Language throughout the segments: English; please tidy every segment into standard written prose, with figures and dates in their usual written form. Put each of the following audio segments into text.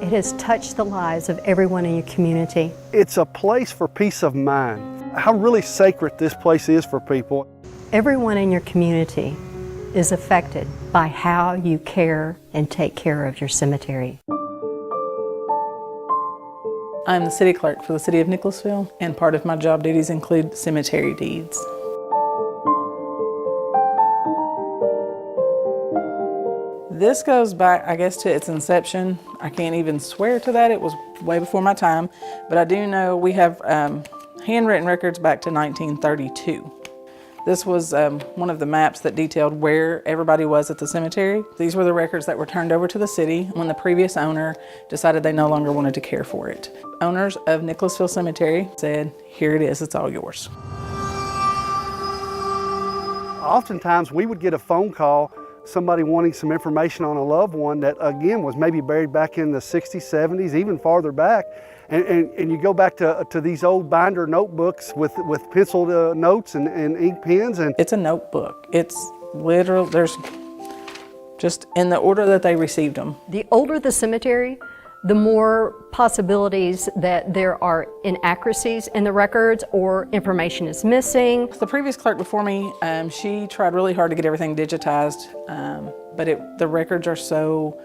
It has touched the lives of everyone in your community. It's a place for peace of mind. How really sacred this place is for people. Everyone in your community is affected by how you care and take care of your cemetery. I'm the city clerk for the city of Nicholasville, and part of my job duties include cemetery deeds. This goes back, I guess, to its inception. I can't even swear to that. It was way before my time, but I do know we have handwritten records back to 1932. This was one of the maps that detailed where everybody was at the cemetery. These were the records that were turned over to the city when the previous owner decided they no longer wanted to care for it. Owners of Nicholasville Cemetery said, "Here it is, it's all yours." Oftentimes we would get a phone call, somebody wanting some information on a loved one that again was maybe buried back in the 60s, 70s, even farther back. And you go back to these old binder notebooks with penciled notes and ink pens. And it's a notebook. It's literal, there's just in the order that they received them. The older the cemetery, the more possibilities that there are inaccuracies in the records or information is missing. The previous clerk before me, she tried really hard to get everything digitized, but the records are so...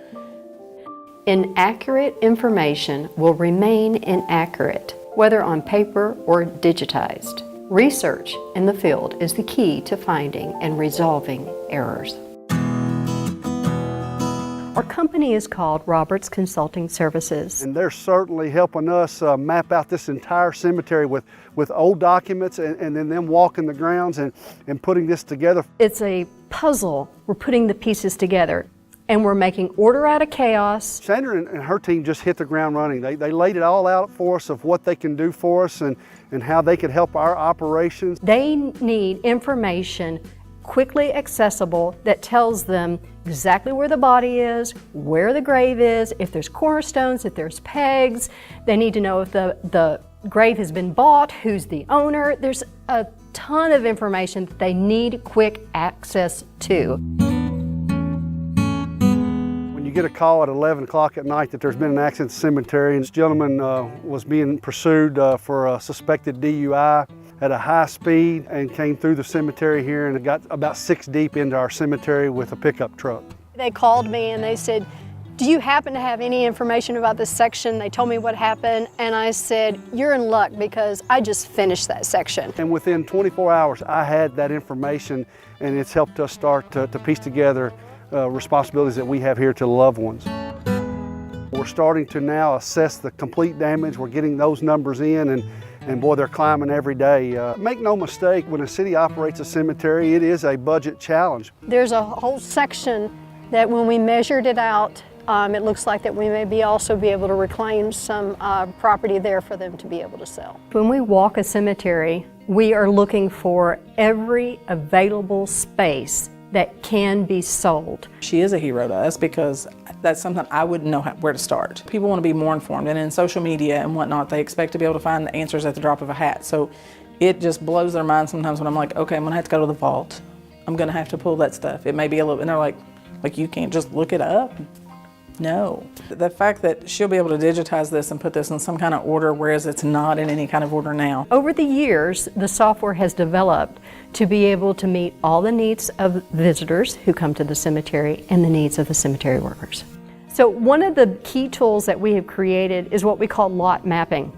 Inaccurate information will remain inaccurate, whether on paper or digitized. Research in the field is the key to finding and resolving errors. Our company is called Roberts Consulting Services. And they're certainly helping us map out this entire cemetery with old documents and then them walking the grounds and putting this together. It's a puzzle. We're putting the pieces together. And we're making order out of chaos. Sandra and her team just hit the ground running. They laid it all out for us of what they can do for us and how they could help our operations. They need information quickly accessible that tells them exactly where the body is, where the grave is, if there's cornerstones, if there's pegs. They need to know if the grave has been bought, who's the owner. There's a ton of information that they need quick access to. Get a call at 11 o'clock at night that there's been an accident at the cemetery, and this gentleman was being pursued for a suspected DUI at a high speed and came through the cemetery here and got about 6 deep into our cemetery with a pickup truck. They called me and they said, "Do you happen to have any information about this section?" They told me what happened, and I said, "You're in luck because I just finished that section." And within 24 hours I had that information, and it's helped us start to piece together responsibilities that we have here to loved ones. We're starting to now assess the complete damage. We're getting those numbers in, and boy, they're climbing every day. Make no mistake, when a city operates a cemetery, it is a budget challenge. There's a whole section that when we measured it out, it looks like that we may also be able to reclaim some property there for them to be able to sell. When we walk a cemetery, we are looking for every available space that can be sold. She is a hero to us because that's something I wouldn't know where to start. People want to be more informed, and in social media and whatnot, they expect to be able to find the answers at the drop of a hat. So it just blows their mind sometimes when I'm like, okay, I'm gonna have to go to the vault. I'm gonna have to pull that stuff. It may be a little, and they're like you can't just look it up? No. The fact that she'll be able to digitize this and put this in some kind of order, whereas it's not in any kind of order now. Over the years, the software has developed to be able to meet all the needs of visitors who come to the cemetery and the needs of the cemetery workers. So one of the key tools that we have created is what we call lot mapping.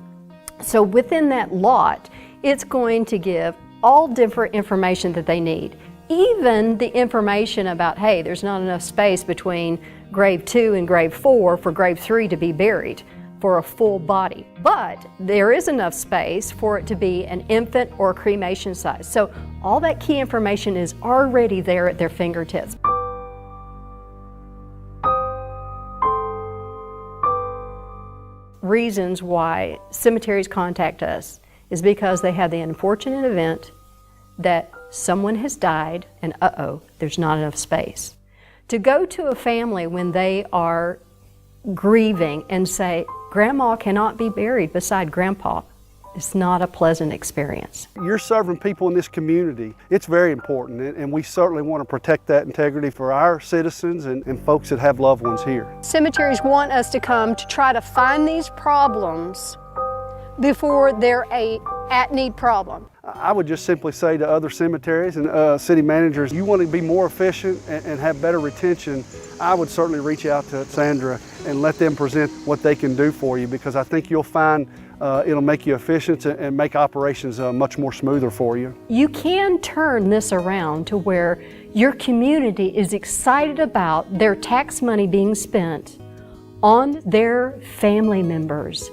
So within that lot, it's going to give all different information that they need. Even the information about, hey, there's not enough space between grave 2 and grave 4 for grave 3 to be buried for a full body. But there is enough space for it to be an infant or cremation size. So all that key information is already there at their fingertips. Reasons why cemeteries contact us is because they have the unfortunate event that someone has died and there's not enough space. To go to a family when they are grieving and say, Grandma cannot be buried beside Grandpa, It's not a pleasant experience. You're serving people in this community. It's very important, and we certainly want to protect that integrity for our citizens and folks that have loved ones here. Cemeteries want us to come to try to find these problems before they're a at-need problem. I would just simply say to other cemeteries and city managers, you want to be more efficient and have better retention, I would certainly reach out to Sandra and let them present what they can do for you, because I think you'll find it'll make you efficient and make operations much more smoother for you. You can turn this around to where your community is excited about their tax money being spent on their family members,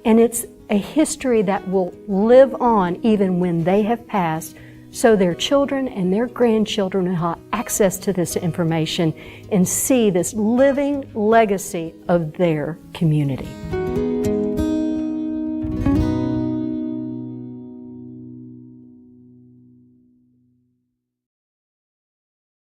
and it's a history that will live on even when they have passed, so their children and their grandchildren will have access to this information and see this living legacy of their community.